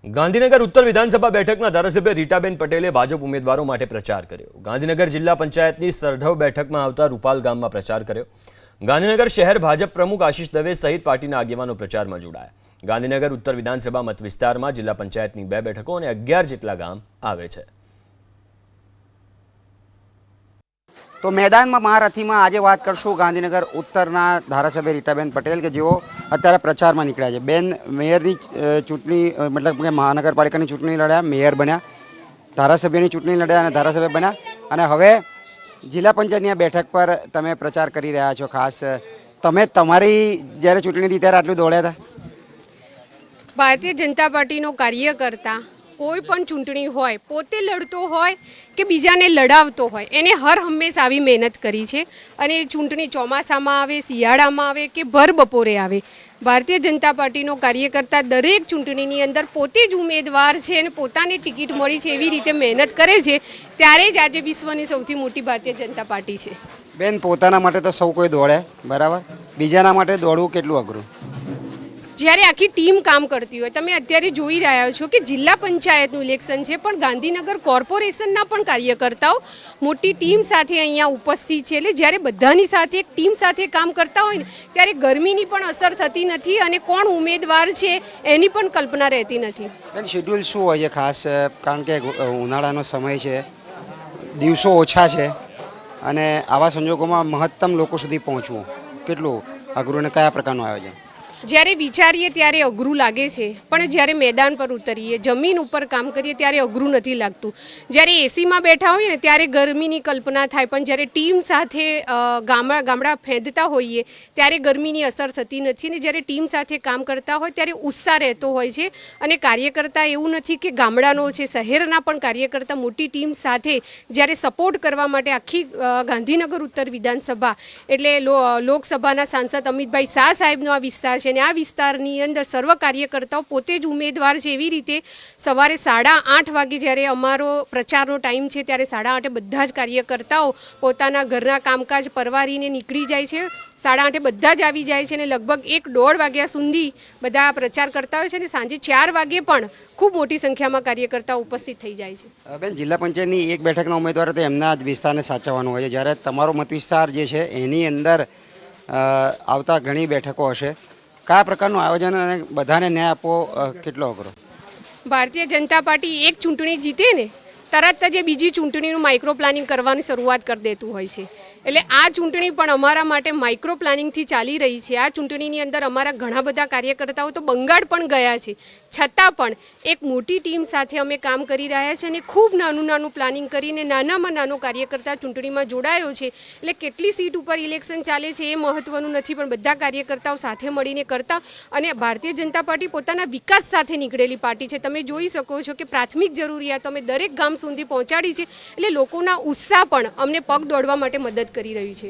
ગાંધીનગર ઉત્તર વિધાનસભા બેઠકના ધારાસભ્ય રીટાબેન પટેલે ભાજપ ઉમેદવારો માટે પ્રચાર કર્યો। ગાંધીનગર જિલ્લા પંચાયતની સરઢવ બેઠકમાં આવતા રૂપાલ ગામમાં પ્રચાર કર્યો। ગાંધીનગર શહેર ભાજપ પ્રમુખ આશીષ દવે સહિત પાર્ટીના આગેવાનો પ્રચારમાં જોડાયા। ગાંધીનગર ઉત્તર વિધાનસભા મત વિસ્તારમાં જિલ્લા પંચાયતની 2 બેઠકો અને 11 જેટલા ગામ આવે છે। तो मैदान में महारथी में आज बात करशू गांधीनगर उत्तरना धारासभ्य रीटाबेन पटेल के जो अत्यारे प्रचार में निकळ्या छे। बेन मेयर चूंटणी मतलब के महानगरपालिका की चूंटणी लड्या, मेयर बन्या, धारासभ्य चूंटणी लड्या और धारासभ्य बन्या और हवे जिला पंचायत बैठक पर तमे प्रचार करी रह्या छो। खास तमे तमारी ज्यारे चूंटणी थी त्यारे आटलुं दौड्या था? भारतीय जनता पार्टी नो कार्यकर्ता कोई पण चूंटणी होय पोते लड़तो होय के बीजाने लड़ावतो होय एने हर हमेशा आवी मेहनत करी छे। अने चूंटणी चोमासामां आवे, शियाळामां आवे के भर बपोरे आवे, भारतीय जनता पार्टी नो कार्यकर्ता दरेक चूंटणीनी अंदर पोते ज उमेदवार छे अने पोताने टिकिट मळी छे एवी रीते मेहनत करे छे। त्यारे ज आजे विश्वनी सौथी मोटी भारतीय जनता पार्टी छे। बेन पोताना माटे तो सौ कोई दौड़े बराबर, बीजाना माटे दौड़વું કેટલું અઘરું? જ્યારે આખી ટીમ કામ કરતી હોય, તમે અત્યારે જોઈ રહ્યા છો કે જિલ્લા પંચાયતનું ઇલેક્શન છે પણ ગાંધીનગર કોર્પોરેશનના પણ કાર્યકર્તાઓ મોટી ટીમ સાથે અહીંયા ઉપસ્થિત છે। એટલે જ્યારે બધાની સાથે એક ટીમ સાથે કામ કરતા હોય ને ત્યારે ગરમીની પણ અસર થતી નથી અને કોણ ઉમેદવાર છે એની પણ કલ્પના રહેતી નથી। બેન શેડ્યુલ શું હોય છે ખાસ? કારણ કે ઉનાળાનો સમય છે, દિવસો ઓછા છે અને આવા સંજોગોમાં મહત્તમ લોકો સુધી પહોંચવું કેટલું અઘરું અને કયા પ્રકારનું આયોજન? જ્યારે વિચારીએ ત્યારે અઘરું લાગે છે પણ જ્યારે મેદાન પર ઉતરીએ, જમીન ઉપર કામ કરીએ ત્યારે અઘરું નથી લાગતું। જ્યારે એસીમાં બેઠા હોઈએ ને ત્યારે ગરમીની કલ્પના થાય પણ જ્યારે ટીમ સાથે ગામડા ફેંદતા હોઈએ ત્યારે ગરમીની અસર થતી નથી ને જ્યારે ટીમ સાથે કામ કરતા હોય ત્યારે ઉત્સાહ રહેતો હોય છે। અને કાર્યકર્તા એવું નથી કે ગામડાનો છે, શહેરના પણ કાર્યકર્તા મોટી ટીમ સાથે જ્યારે સપોર્ટ કરવા માટે આખી ગાંધીનગર ઉત્તર વિધાનસભા એટલે લોકસભાના સાંસદ અમિતભાઈ શાહ સાહેબનો આ વિસ્તાર છે। આ વિસ્તારની અંદર સર્વ કાર્યકર્તાઓ પોતે જ ઉમેદવાર છે। એવી રીતે સવારે 8:30 વાગે જ્યારે અમારો પ્રચારનો ટાઈમ છે ત્યારે 8:30 બધા જ કાર્યકર્તાઓ પોતાના ઘરના કામકાજ પરવારીને નીકળી જાય છે। 8:30 બધા જ આવી જાય છે અને લગભગ 1-1.5 વાગ્યા સુધી બધા પ્રચાર કરતા હોય છે અને સાંજે 4 વાગે પણ ખૂબ મોટી સંખ્યામાં કાર્યકર્તાઓ ઉપસ્થિત થઈ જાય છે। બેન જિલ્લા પંચાયતની એક બેઠકના ઉમેદવાર તો એમના જ વિસ્તારને સાચવવાનું હોય છે, જ્યારે તમારો મત વિસ્તાર જે છે એની અંદર આવતા ઘણી બેઠકો હશે, કયા પ્રકારનું આયોજન અને બધાને ન્યાય આપવો કેટલો અઘરો? ભારતીય જનતા પાર્ટી એક ચૂંટણી જીતે ને તરત જ બીજી ચૂંટણીનું માઇક્રો પ્લાનિંગ કરવાની શરૂઆત કરી દેતું હોય છે। એટલે આ ચૂંટણી પણ અમારા માટે માઇક્રો પ્લાનિંગથી ચાલી રહી છે। આ ચૂંટણીની અંદર અમારા ઘણા બધા કાર્યકર્તાઓ તો બંગાળ પણ ગયા છે, છતાં પણ એક મોટી ટીમ સાથે અમે કામ કરી રહ્યા છીએ અને ખૂબ નાનું પ્લાનિંગ કરીને નાનામાં નાનો કાર્યકર્તા ચૂંટણીમાં જોડાયો છે। એટલે કેટલી સીટ ઉપર ઇલેક્શન ચાલે છે એ મહત્વનું નથી પણ બધા કાર્યકર્તાઓ સાથે મળીને કરતા અને ભારતીય જનતા પાર્ટી પોતાના વિકાસ સાથે નીકળેલી પાર્ટી છે। તમે જોઈ શકો છો કે પ્રાથમિક જરૂરિયાતો અમે દરેક ગામ સુધી પહોંચાડી છે। એટલે લોકોના ઉત્સાહ પણ અમને પગ દોડવા માટે મદદ કરી રહ્યું છે।